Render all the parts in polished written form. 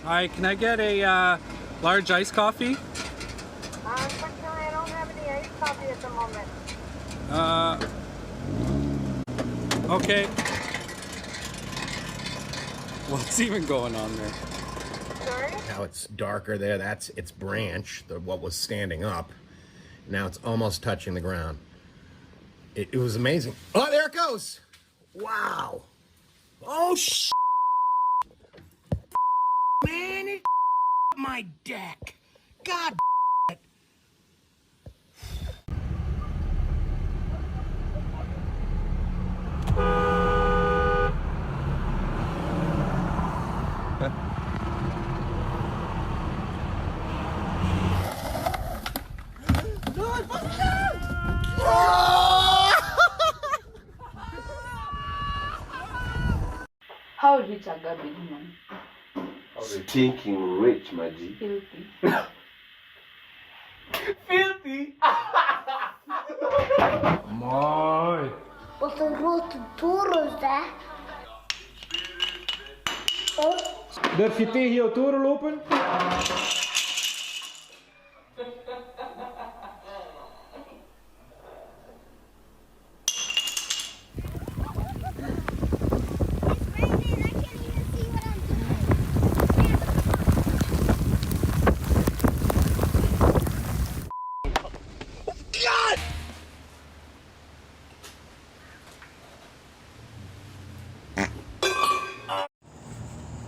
Hi, can I get a large iced coffee? Unfortunately, I don't have any iced coffee at the moment. Okay. What's even going on there? Sorry? Now it's darker there. That's its branch, what was standing up. Now it's almost touching the ground. It was amazing. Oh, there it goes. Wow. Oh, man, it my deck. God. How rich are garbage man? How they thinking rich, my G? Filthy. Filthy! Mooi. Wat een grote toren, zeg. Durf je tegen jouw toren lopen?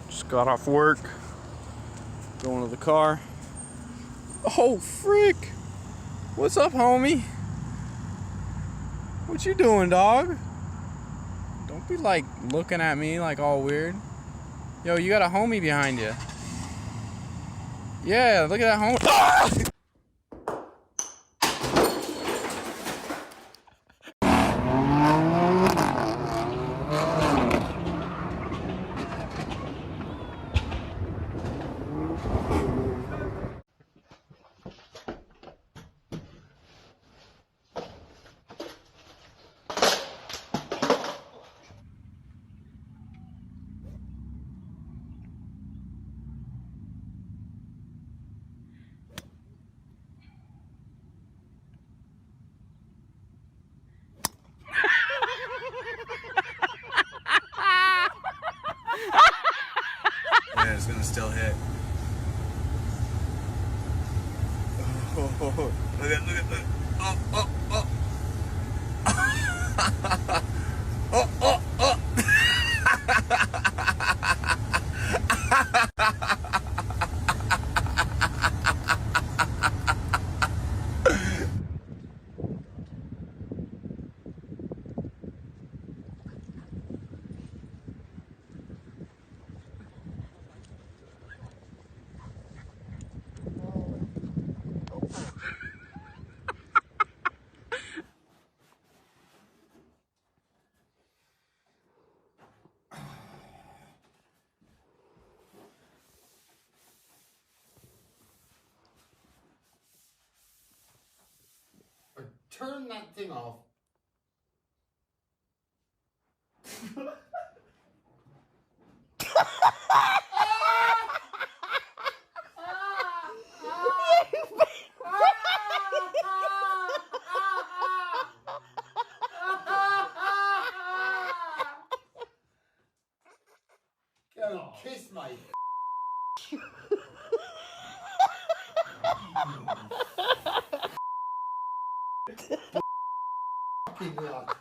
Just got off work, going to the car. Oh, frick! What's up, homie? What you doing, dog? Don't be like looking at me like all weird. Yo, you got a homie behind you. Yeah, look at that homie. Ah! Yeah, it's gonna still hit. Oh, look at. Oh. Oh. Turn that thing off. Go kiss my fucking luck.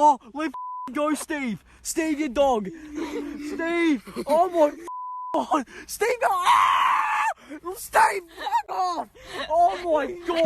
Oh, let go, Steve. Steve, your dog. Steve. Oh my God. Steve, ah! Steve, fuck off. Oh my God.